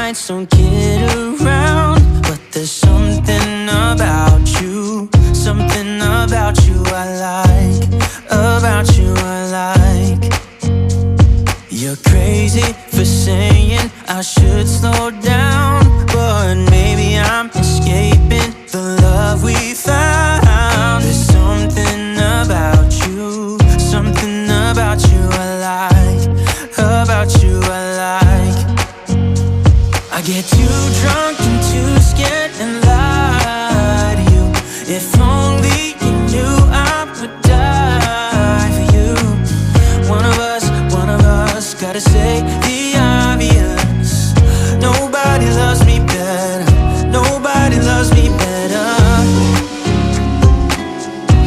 nights don't get around, but there's something about you, something about you I like, about you I like. You're crazy for saying I should slow down, but maybe I'm escaping the love we found. There's something about you, something about you I like, about you I like. I get too drunk and too scared and lie to you. If only you knew I would die for you. One of us gotta say the obvious. Nobody loves me better, nobody loves me better